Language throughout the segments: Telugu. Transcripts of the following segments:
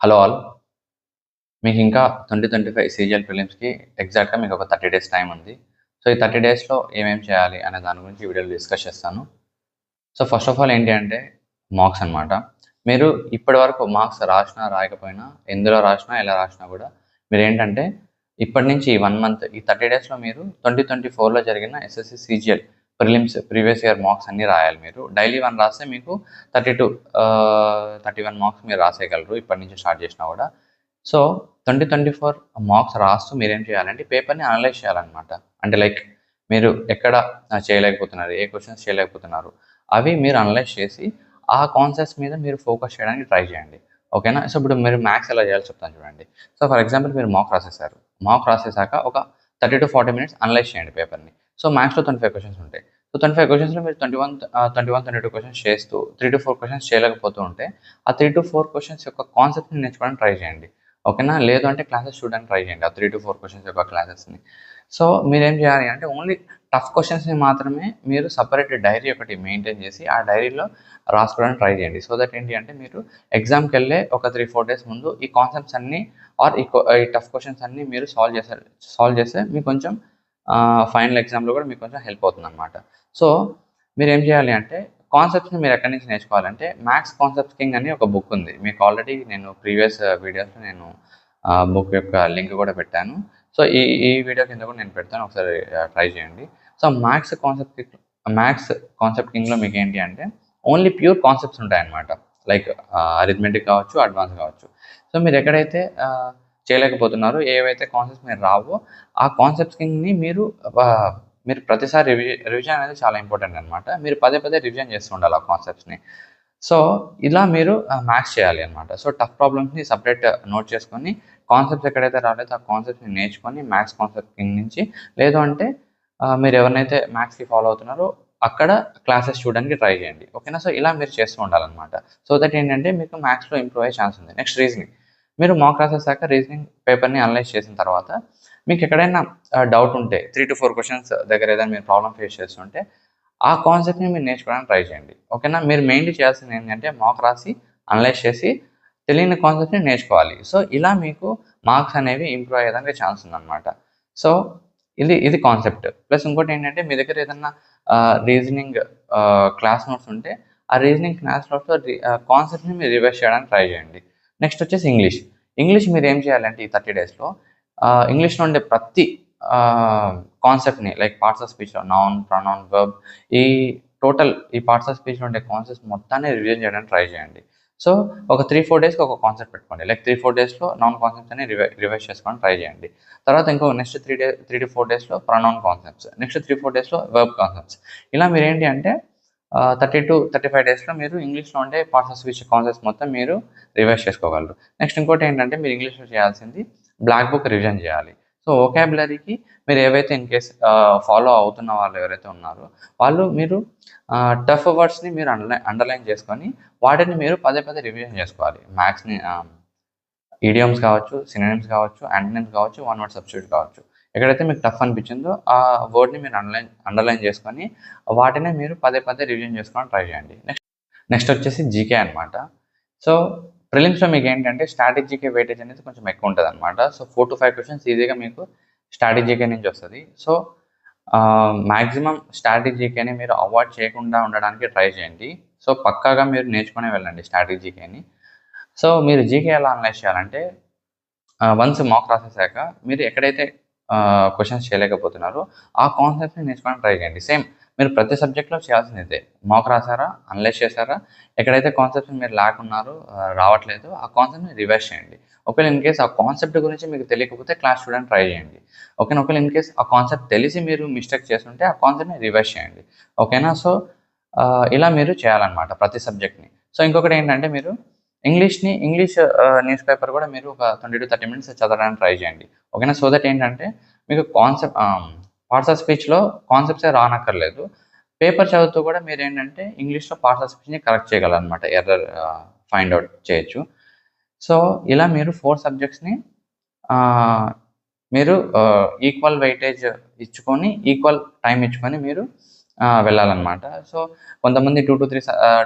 Hello all. మీకు ఇంకా 2025 సీజీఎల్ ప్రిలిమ్స్‌కి ఎగ్జాక్ట్‌గా మీకు ఒక 30 డేస్ టైం ఉంది. సో, ఈ 30 డేస్‌లో ఏమేమి చేయాలి అనే దాని గురించి ఈ వీడియోలో డిస్కస్ చేస్తాను. సో, ఫస్ట్ ఆఫ్ ఆల్ ఏంటి అంటే మార్క్స్ అన్నమాట. మీరు ఇప్పటివరకు మార్క్స్ రాసినా, రాయకపోయినా, ఎందులో రాసినా, ఎలా రాసినా కూడా మీరేంటంటే ఇప్పటి నుంచి 1 మంత్ ఈ 30 డేస్‌లో మీరు 2024లో జరిగిన SSC CGL prelims previous year marks అన్నీ రాయాలి మీరు. డైలీ 1 రాస్తే మీకు 31 మార్క్స్ మీరు రాసేయగలరు ఇప్పటి నుంచి స్టార్ట్ చేసినా కూడా. సో, 2024 మార్క్స్ రాస్తూ మీరేం చేయాలంటే పేపర్‌ని అనలైజ్ చేయాలన్నమాట. అంటే లైక్ మీరు ఎక్కడ చేయలేకపోతున్నారు, ఏ క్వెషన్స్ చేయలేకపోతున్నారు, అవి మీరు అనలైజ్ చేసి ఆ కాన్సెప్ట్స్ మీద మీరు ఫోకస్ చేయడానికి ట్రై చేయండి. ఓకేనా? సో, ఇప్పుడు మీరు మ్యాథ్స్ ఎలా చేయాలో చెప్తాను చూడండి. సో, ఫర్ ఎగ్జాంపుల్ మీరు మాక్ రాసేసారు. మాక్ రాసేసాక ఒక 30-40 మినిట్స్ అనలైజ్ చేయండి పేపర్‌ని. సో, మ్యాథ్స్‌లో 25 క్వెషన్స్ ఉంటాయి. సో, 25 క్వెషన్స్‌లో మీరు 22 క్వెషన్స్ చేస్తూ 3-4 క్వెషన్స్ చేయలేకపోతూ ఉంటే, ఆ 3-4 క్వెషన్స్ యొక్క కాన్సెప్ట్‌ని నేర్చుకోవడానికి ట్రై చేయండి. ఓకేనా? లేదు అంటే క్లాసెస్ చూడడానికి ట్రై చేయండి. ఆ 3-4 క్వెషన్స్ యొక్క క్లాసెస్‌ని. సో, మీరేం చేయాలి అంటే ఓన్లీ టఫ్ క్వెషన్స్‌ని మాత్రమే మీరు సెపరేట్ డైరీ ఒకటి మెయింటైన్ చేసి, ఆ డైరీలో రాసుకోవడానికి ట్రై చేయండి. సో దట్ ఏంటి అంటే మీరు ఎగ్జామ్‌కెళ్ళే ఒక 3-4 డేస్ ముందు ఈ కాన్సెప్ట్స్ అన్నీ ఆర్ ఈ టఫ్ క్వెషన్స్ అన్నీ మీరు సాల్వ్ చేస్తే మీకు కొంచెం ఫైనల్ ఎగ్జామ్‌లో కూడా మీకు కొంచెం హెల్ప్ అవుతుందన్నమాట. సో, మీరేం చేయాలి అంటే కాన్సెప్ట్స్‌ని మీరు ఎక్కడి నుంచి నేర్చుకోవాలంటే మ్యాథ్స్ కాన్సెప్ట్స్ కింగ్ అని ఒక బుక్ ఉంది. మీకు ఆల్రెడీ నేను ప్రీవియస్ వీడియోస్‌లో నేను బుక్ యొక్క లింక్ కూడా పెట్టాను. సో, ఈ ఈ వీడియో కింద కూడా నేను పెడతాను. ఒకసారి ట్రై చేయండి. సో, మ్యాథ్స్ కాన్సెప్ట్ కింగ్‌లో మీకేంటి అంటే ఓన్లీ ప్యూర్ కాన్సెప్ట్స్ ఉంటాయన్నమాట. లైక్ అరిథమెటిక్ కావచ్చు, అడ్వాన్స్ కావచ్చు. సో, మీరు ఎక్కడైతే చేయలేకపోతున్నారో, ఏవైతే కాన్సెప్ట్స్ మీరు రావో, ఆ కాన్సెప్ట్స్ కింగ్‌ని మీరు ప్రతిసారి రివిజన్ అనేది చాలా ఇంపార్టెంట్ అనమాట. మీరు పదే పదే రివిజన్ చేస్తూ ఉండాలి ఆ కాన్సెప్ట్స్‌ని. సో, ఇలా మీరు మ్యాథ్స్ చేయాలి అనమాట. సో, టఫ్ ప్రాబ్లమ్స్‌ని సెపరేట్ నోట్ చేసుకొని, కాన్సెప్ట్స్ ఎక్కడైతే రాలేదో ఆ కాన్సెప్ట్స్‌ని నేర్చుకొని మ్యాథ్స్ కాన్సెప్ట్ కింగ్ నుంచి లేదు అంటే మీరు ఎవరినైతే మ్యాథ్స్‌కి ఫాలో అవుతున్నారో అక్కడ క్లాసెస్ చూడడానికి ట్రై చేయండి. ఓకేనా? సో, ఇలా మీరు చేస్తూ ఉండాలనమాట. సో దట్ ఏంటంటే మీకు మ్యాథ్స్‌లో ఇంప్రూవ్ అయ్యే ఛాన్స్ ఉంది. Next reasoning. మీరు మాక్ రాసేసాక రీజనింగ్ పేపర్‌ని అనలైజ్ చేసిన తర్వాత మీకు ఎక్కడైనా డౌట్ ఉంటే 3-4 క్వెషన్స్ దగ్గర ఏదైనా మీరు ప్రాబ్లమ్ ఫేస్ చేస్తుంటే ఆ కాన్సెప్ట్‌ని మీరు నేర్చుకోవడానికి ట్రై చేయండి. ఓకేనా? మీరు మెయిన్‌లీ చేయాల్సింది ఏంటంటే మాక్ రాసి, అనలైజ్ చేసి తెలియని కాన్సెప్ట్‌ని నేర్చుకోవాలి. సో, ఇలా మీకు మార్క్స్ అనేవి ఇంప్రూవ్ అయ్యేదానికి ఛాన్స్ ఉందన్నమాట. సో, ఇది కాన్సెప్ట్. ప్లస్ ఇంకోటేంటంటే మీ దగ్గర ఏదన్నా రీజనింగ్ క్లాస్ నోట్స్ ఉంటే ఆ రీజనింగ్ క్లాస్ నోట్స్‌లో కాన్సెప్ట్‌ని మీరు రివైజ్ చేయడానికి ట్రై చేయండి. నెక్స్ట్ వచ్చేసి ఇంగ్లీష్. ఇంగ్లీష్ మీరేం చేయాలంటే ఈ 30 డేస్‌లో ఇంగ్లీష్‌లో ఉండే ప్రతి కాన్సెప్ట్‌ని లైక్ పార్ట్స్ ఆఫ్ స్పీచ్‌లో నౌన్, ప్రొనౌన్, వర్బ్ ఈ ఈ పార్ట్స్ ఆఫ్ స్పీచ్‌లో ఉండే కాన్సెప్ట్స్ మొత్తాన్ని రివిజన్ చేయడానికి ట్రై చేయండి. సో, ఒక 3-4 డేస్‌కి ఒక కాన్సెప్ట్ పెట్టుకోండి. లైక్ 3-4 డేస్‌లో నౌన్ కాన్సెప్ట్స్ అన్ని రివైజ్ చేసుకోవడానికి ట్రై చేయండి. తర్వాత ఇంకో నెక్స్ట్ 3-4 డేస్‌లో ప్రొనౌన్ కాన్సెప్ట్స్. నెక్స్ట్ 3-4 డేస్‌లో వర్బ్ కాన్సెప్ట్స్. ఇలా మీరేంటి అంటే 30-35 డేస్‌లో మీరు ఇంగ్లీష్‌లో ఉండే పార్ట్స్ ఆఫ్ స్పీచ్ కాన్సెప్ట్స్ మొత్తం మీరు రివైజ్ చేసుకోగలరు. నెక్స్ట్ ఇంకోటేంటంటే మీరు ఇంగ్లీష్‌లో చేయాల్సింది బ్లాక్ బుక్ రివిజన్ చేయాలి. సో, వొకాబులరీకి మీరు ఏవైతే ఇన్ కేస్ ఫాలో అవుతున్న వాళ్ళు ఎవరైతే ఉన్నారో మీరు టఫ్ వర్డ్స్‌ని మీరు అండర్‌లైన్ చేసుకొని వాటిని మీరు పదే పదే రివిజన్ చేసుకోవాలి. మ్యాథ్స్‌ని ఈడియమ్స్ కావచ్చు, సినోనిమ్స్ కావచ్చు, యాంటోనిమ్స్ కావచ్చు, వన్ వర్డ్ సబ్స్టిట్యూట్ కావచ్చు. ఎక్కడైతే మీకు టఫ్ అనిపించిందో ఆ వర్డ్‌ని మీరు అండర్‌లైన్ చేసుకొని వాటినే మీరు పదే పదే రివిజన్ చేసుకోవడానికి ట్రై చేయండి. నెక్స్ట్ వచ్చేసి జీకే అనమాట. సో, ప్రిలిమ్స్‌లో మీకేంటంటే స్టాటిక్ జీకే వెయిటేజ్ అనేది కొంచెం ఎక్కువ ఉంటదనమాట. సో, 4-5 క్వెషన్స్ ఈజీగా మీకు స్టాటిక్ జీకే నుంచి వస్తది. సో, మాక్సిమం స్టాటిక్ జీకేని మీరు అవాయిడ్ చేయకుండా ఉండడానికి ట్రై చేయండి. సో, పక్కాగా మీరు నేర్చుకునే వెళ్ళండి స్టాటిక్ జీకేని. సో, మీరు జీకే ఎలా అనలైజ్ చేయాలంటే వన్స్ మాక్ రాసేసాక మీరు ఎక్కడైతే క్వెషన్స్ చేయలేకపోతున్నారో ఆ కాన్సెప్ట్‌ని నేర్చుకోవడానికి ట్రై చేయండి. సేమ్ మీరు ప్రతి సబ్జెక్ట్‌లో చేయాల్సింది ఇదే. మాక్ రాసారా, అనలైజ్ చేసారా, ఎక్కడైతే కాన్సెప్ట్స్ మీరు ల్యాక్ ఉన్నారో రావట్లేదో ఆ కాన్సెప్ట్‌ని రివైజ్ చేయండి. ఒకవేళ ఇన్ కేస్ ఆ కాన్సెప్ట్ గురించి మీకు తెలియకపోతే క్లాస్ చూడడానికి ట్రై చేయండి. ఓకేనా? ఒకవేళ ఇన్ కేస్ ఆ కాన్సెప్ట్ తెలిసి మీరు మిస్టేక్ చేస్తుంటే ఆ కాన్సెప్ట్‌ని రివైజ్ చేయండి. ఓకేనా? సో, ఇలా మీరు చేయాలన్నమాట ప్రతి సబ్జెక్ట్‌ని. సో, ఇంకొకటేంటంటే మీరు ఇంగ్లీష్ న్యూస్ పేపర్ కూడా మీరు ఒక 20-30 మినిట్స్ చదవడానికి ట్రై చేయండి. ఓకేనా? సో దట్ ఏంటంటే మీకు పార్ట్స్ ఆఫ్ స్పీచ్‌లో కాన్సెప్ట్సే రానక్కర్లేదు. పేపర్ చదువుతూ కూడా మీరేంటంటే ఇంగ్లీష్‌లో పార్ట్స్ ఆఫ్ స్పీచ్‌ని కరెక్ట్ చేయగలరనమాట. ఎర్రర్ ఫైండ్ ఔట్ చేయొచ్చు. సో, ఇలా మీరు 4 సబ్జెక్ట్స్‌ని మీరు ఈక్వల్ వెయిటేజ్ ఇచ్చుకొని, ఈక్వల్ టైమ్ ఇచ్చుకొని మీరు వెళ్ళాలన్నమాట. సో, కొంతమంది 2-3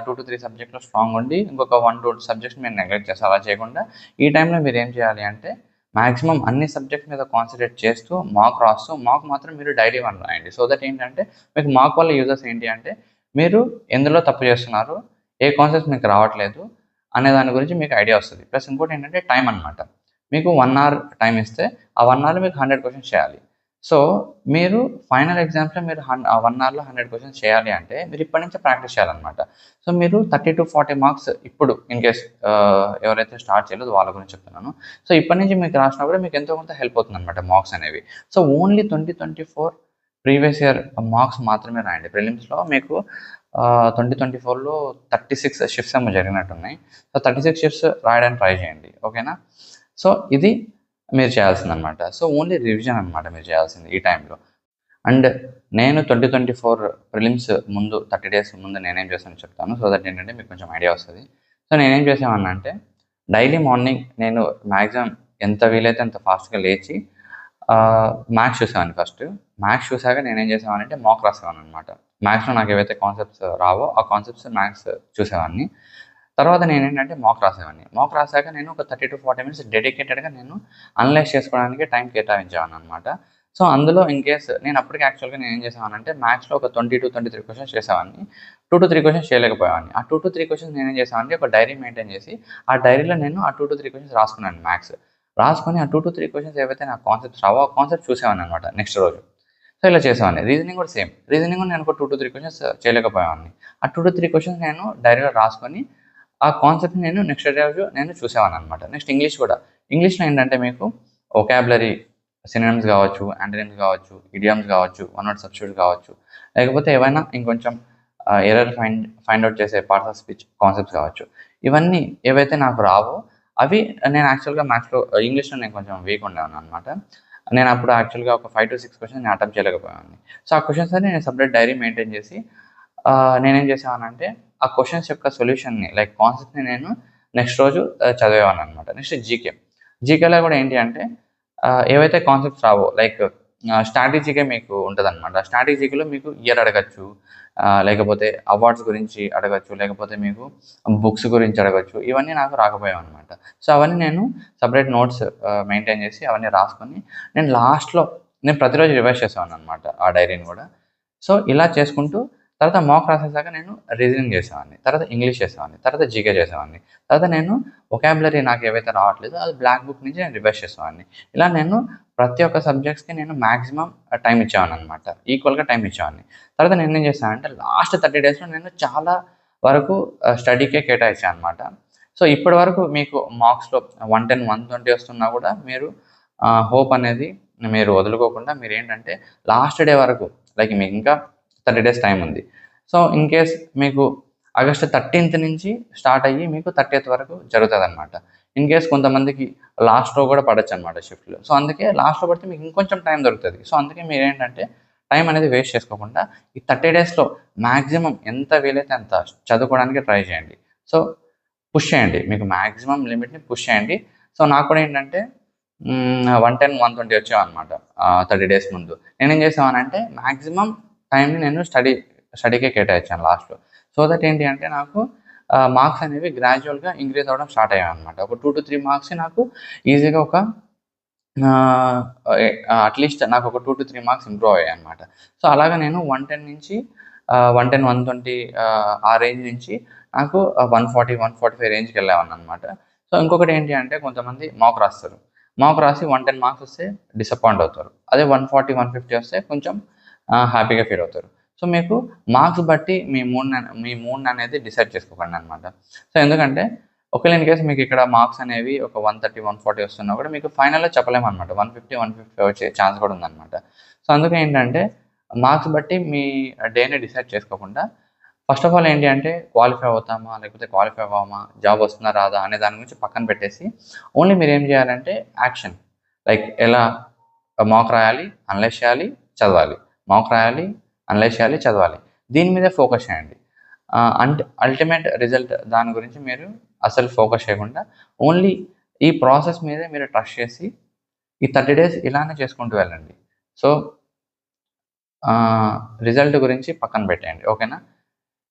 సబ్జెక్ట్‌లో స్ట్రాంగ్ ఉండి, ఇంకొక 1-2 సబ్జెక్ట్స్ మీరు నెగ్లెక్ట్ చేస్తారు. అలా చేయకుండా ఈ టైంలో మీరేం చేయాలి అంటే, మాక్సిమం అన్ని సబ్జెక్ట్స్ మీద కాన్సంట్రేట్ చేస్తూ, మాక్ రాస్తూ, మాక్ మాత్రం మీరు డైలీ 1 రాయండి. సో దట్ ఏంటంటే, మీకు మాక్ వల్ల యూజెస్ ఏంటి అంటే, మీరు ఎందులో తప్పు చేస్తున్నారు, ఏ కాన్సెప్ట్స్ మీకు రావట్లేదు, అనే దాని గురించి మీకు ఐడియా వస్తది. ప్లస్ ఇంకోటేంటంటే టైమ్ అనమాట. మీకు 1 అవర్ టైమ్ ఇస్తే, ఆ 1 అవర్‌లో మీకు 100 క్వెషన్స్ చేయాలి. సో, మీరు ఫైనల్ ఎగ్జామ్స్‌లో మీరు 1 అవర్‌లో 100 క్వెషన్స్ చేయాలి అంటే, మీరు ఇప్పటి నుంచే ప్రాక్టీస్ చేయాలన్నమాట. సో, మీరు 30-40 మార్క్స్ ఇప్పుడు ఇన్ కేస్ ఎవరైతే స్టార్ట్ చేయలేదో వాళ్ళ గురించి చెప్తున్నాను. సో, ఇప్పటి నుంచి మీకు రాసినా కూడా మీకు ఎంతో కొంత హెల్ప్ అవుతుందన్నమాట మార్క్స్ అనేవి. So, only 2024 previous year marks మాత్రమే రాయండి. ప్రిలిమ్స్‌లో మీకు 2024లో 36 షిఫ్ట్స్ ఏమో జరిగినట్టున్నాయి. సో, 36 షిఫ్ట్స్ రాయడానికి ట్రై చేయండి. ఓకేనా? సో, ఇది మీరు చేయాల్సిందనమాట. సో, ఓన్లీ రివిజన్ అనమాట మీరు చేయాల్సింది ఈ టైంలో. అండ్ నేను 2024 ప్రిలిమ్స్ ముందు 30 డేస్ ముందు నేనేం చేశానో చెప్తాను. సో దట్ ఏంటంటే మీకు కొంచెం ఐడియా వస్తది. సో, నేనేం చేసేవాడినంటే డైలీ మార్నింగ్ నేను మాక్సిమం ఎంత వీలైతే అంత ఫాస్ట్‌గా లేచి మ్యాథ్స్ చూసేవాడిని ఫస్ట్. మ్యాథ్స్ చూసాక నేనేం చేసేవాడినంటే మాక్ రాసేవాడిననమాట. మ్యాథ్స్‌లో నాకు ఏవైతే కాన్సెప్ట్స్ రావో ఆ కాన్సెప్ట్స్ మ్యాథ్స్ చూసేవాడిని. తర్వాత నేనేంటంటే మాక్ రాసేవాడిని. మాక్ రాసాక నేను ఒక 30-40 మినిట్స్ డెడికేటెడ్‌గా నేను అనలైజ్ చేసుకోవడానికి టైం కేటాయించేవాడిననమాట. సో, అందులో ఇన్ కేస్ నేను అప్పటికి యాక్చువల్‌గా నేనేం చేసేవాడినంటే మ్యాథ్స్‌లో ఒక 20-23 క్వెషన్స్ చేసేవాడిని. 2-3 క్వెషన్స్ చేయలేకపోయేవాడిని. ఆ 2-3 క్వెషన్స్ నేనేం చేసేవాడినంటే ఒక డైరీ మెయింటైన్ చేసి, ఆ డైరీలో నేను ఆ 2-3 క్వెషన్స్ రాసుకున్నాను మ్యాథ్స్. రాసుకొని ఆ 2-3 క్వెషన్స్ ఏవైతే నాకు కాన్సెప్ట్స్ రావో ఆ కాన్సెప్ట్స్ చూసేవాడిననమాట నెక్స్ట్ రోజు. సో, ఇలా చేసేవాడిని. రీజనింగ్ కూడా సేమ్. రీజనింగ్ కూడా నేను ఒక 2-3 క్వెషన్స్ చేయలేకపోయేవాడిని. ఆ 2-3 క్వెషన్స్ నేను డైరీలో రాసుకొని ఆ కాన్సెప్ట్‌ని నేను నెక్స్ట్ రోజు నేను చూసేవాడిననమాట. నెక్స్ట్ ఇంగ్లీష్ కూడా. ఇంగ్లీష్‌లో ఏంటంటే మీకు వొకాబులరీ, సినోనిమ్స్ కావచ్చు, యాంటోనిమ్స్ కావచ్చు, ఇడియమ్స్ కావచ్చు, వన్ వర్డ్ సబ్స్టిట్యూట్స్ కావచ్చు, లేకపోతే ఏవైనా ఇంకొంచెం ఎర్రర్ ఫైండ్ ఔట్ చేసే పార్ట్స్ ఆఫ్ స్పీచ్ కాన్సెప్ట్స్ కావచ్చు. ఇవన్నీ ఏవైతే నాకు రావో అవి నేను యాక్చువల్‌గా మ్యాథ్స్‌లో ఇంగ్లీష్‌లో నేను కొంచెం వీక్ ఉండేవాడిననమాట. నేను అప్పుడు యాక్చువల్‌గా ఒక 5-6 క్వెషన్స్ నేను అటెంప్ట్ చేయలేకపోయేవాడిని. సో, ఆ క్వెషన్స్ అన్ని నేను సెపరేట్ డైరీ మెయింటైన్ చేసి నేనేం చేసేవాడినంటే ఆ క్వెషన్స్ యొక్క సొల్యూషన్‌ని లైక్ కాన్సెప్ట్‌ని నేను నెక్స్ట్ రోజు చదివేవాడిననమాట. Next GK. జీకేలో కూడా ఏంటి అంటే ఏవైతే కాన్సెప్ట్స్ రావో లైక్ స్టాటిక్ జీకే మీకు ఉంటదనమాట. స్టాటిక్ జీకేలో మీకు ఇయర్ అడగొచ్చు. లేకపోతే అవార్డ్స్ గురించి అడగొచ్చు. లేకపోతే మీకు బుక్స్ గురించి అడగొచ్చు. ఇవన్నీ నాకు రాకపోయేవన్నమాట. సో, అవన్నీ నేను సెపరేట్ నోట్స్ మెయింటైన్ చేసి అవన్నీ రాసుకొని నేను లాస్ట్‌లో నేను ప్రతిరోజు రివైజ్ చేసేవాడిననమాట ఆ డైరీని కూడా. సో, ఇలా చేసుకుంటూ తర్వాత మాక్ రాసేసాక నేను రీజనింగ్ చేసేవాడిని. తర్వాత ఇంగ్లీష్ చేసేవాడిని. తర్వాత జీకే చేసేవాడిని. తర్వాత నేను వొకాబులరీ నాకు ఏవైతే రావట్లేదో అది బ్లాక్ బుక్ నుంచి నేను రివైజ్ చేసేవాడిని. ఇలా నేను ప్రతి ఒక్క సబ్జెక్ట్స్‌కి నేను మాక్సిమం టైమ్ ఇచ్చేవాడిననమాట. ఈక్వల్‌గా టైమ్ ఇచ్చేవాడిని. తర్వాత నేనేం చేశానంటే లాస్ట్ 30 డేస్‌లో నేను చాలా వరకు స్టడీకే కేటాయించాననమాట. సో, ఇప్పటి వరకు మీకు మార్క్స్‌లో 110, 120 వస్తున్నా కూడా మీరు హోప్ అనేది మీరు వదులుకోకుండా మీరేంటంటే లాస్ట్ డే వరకు లైక్ మీకు ఇంకా 30 డేస్ టైమ్ ఉంది. సో, ఇన్ కేస్ మీకు ఆగస్ట్ 13థ్ నుంచి స్టార్ట్ అయ్యి మీకు 30థ్ వరకు జరుగుతదనమాట. ఇన్ కేస్ కొంతమందికి లాస్ట్‌లో కూడా పడొచ్చనమాట షిఫ్ట్‌లు. సో, అందుకే లాస్ట్‌లో పడితే మీకు ఇంకొంచెం టైం దొరుకుతది. సో, అందుకే మీరేంటంటే టైం అనేది వేస్ట్ చేసుకోకుండా ఈ 30 డేస్‌లో మాక్సిమం ఎంత వీలైతే అంత చదువుకోవడానికి ట్రై చేయండి. సో, పుష్ చేయండి. మీకు మాక్సిమం లిమిట్‌ని పుష్ చేయండి. సో, నాకు కూడా ఏంటంటే 110, 120 వచ్చేవన్నమాట 30 డేస్ ముందు. నేనేం చేసేవాడినంటే మాక్సిమం టైంని నేను స్టడీకే కేటాయించాను లాస్ట్‌లో. సో దట్ ఏంటి అంటే నాకు మార్క్స్ అనేవి గ్రాడ్యువల్‌గా ఇంక్రీజ్ అవ్వడం స్టార్ట్ అయ్యాయన్నమాట. ఒక 2-3 మార్క్స్ నాకు ఈజీగా ఒక అట్‌లీస్ట్ నాకు ఒక 2-3 మార్క్స్ ఇంప్రూవ్ అయ్యాయన్నమాట. సో, అలాగా నేను 110 నుంచి 110, 120 ఆ రేంజ్ నుంచి నాకు 140, 145 రేంజ్‌కెళ్ళేవాడినన్నమాట. సో, ఇంకొకటి ఏంటి అంటే కొంతమంది మాక్ రాస్తారు. మాక్ రాసి 110 మార్క్స్ వస్తే డిసప్పాయింట్ అవుతారు. అదే 140, 150 వస్తే కొంచెం హ్యాపీగా ఫీల్ అవుతారు. సో, మీకు మార్క్స్ బట్టి మీ మూడ్‌ననేది డిసైడ్ చేసుకోకండనమాట. సో, ఎందుకంటే ఒకవేళ ఇన్ కేస్ మీకు ఇక్కడ మార్క్స్ అనేవి ఒక 130, 140 వస్తున్నా కూడా మీకు ఫైనల్‌లో చెప్పలేమనమాట. 150, 150 వచ్చే ఛాన్స్ కూడా ఉందనమాట. సో, అందుకే ఏంటంటే మార్క్స్ బట్టి మీ డేని డిసైడ్ చేసుకోకుండా ఫస్ట్ ఆఫ్ ఆల్ ఏంటి అంటే క్వాలిఫై అవుతామా? లేకపోతే క్వాలిఫై అవ్వమా? జాబ్ వస్తుందా? రాదా? అనే దాని గురించి పక్కన పెట్టేసి ఓన్లీ మీరేం చేయాలంటే యాక్షన్. లైక్ ఎలా మాక్ రాయాలి, అనలైజ్ చేయాలి, చదవాలి. మాక్ రాయాలి, అనలైజ్ చేయాలి, చదవాలి. దీని మీదే ఫోకస్ చేయండి. అల్టిమేట్ రిజల్ట్ దాని గురించి మీరు అసలు ఫోకస్ చేయకుండా ఓన్లీ ఈ ప్రాసెస్ మీదే మీరు ట్రస్ట్ చేసి ఈ 30 డేస్ ఇలానే చేసుకుంటూ వెళ్ళండి. సో రిజల్ట్ గురించి పక్కన పెట్టేయండి. ఓకేనా?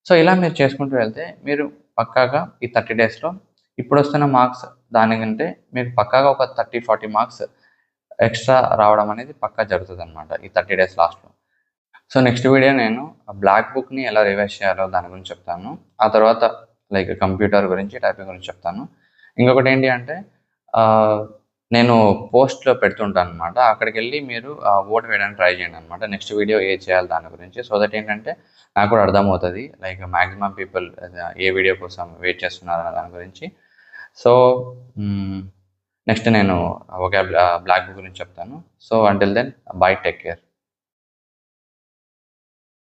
సో, ఇలా మీరు చేసుకుంటూ వెళ్తే మీరు పక్కాగా ఈ 30 డేస్‌లో ఇప్పుడొస్తున్న మార్క్స్ దానికంటే మీకు పక్కాగా ఒక 30, 40 మార్క్స్ ఎక్స్‌ట్రా రావడం అనేది పక్కా జరుగుతదనమాట ఈ 30 డేస్ లాస్ట్‌లో. సో, నెక్స్ట్ వీడియో నేను బ్లాక్ బుక్‌ని ఎలా రివైజ్ చేయాలో దాని గురించి చెప్తాను. ఆ తర్వాత లైక్ కంప్యూటర్ గురించి, టైపింగ్ గురించి చెప్తాను. ఇంకొకటేంటి అంటే నేను పోస్ట్‌లో పెడుతుంటాననమాట. అక్కడికెళ్ళి మీరు ఓట్ వేయడానికి ట్రై చేయండనమాట. నెక్స్ట్ వీడియో ఏది చేయాలి దాని గురించి. సో దట్ ఏంటంటే నాకు కూడా అర్థమవుతది. లైక్ మాక్సిమం పీపుల్ ఏ వీడియో కోసం వెయిట్ చేస్తున్నారనే దాని గురించి. సో, నెక్స్ట్ నేను బ్లాక్ బుక్ గురించి చెప్తాను. So, until then bye, take care.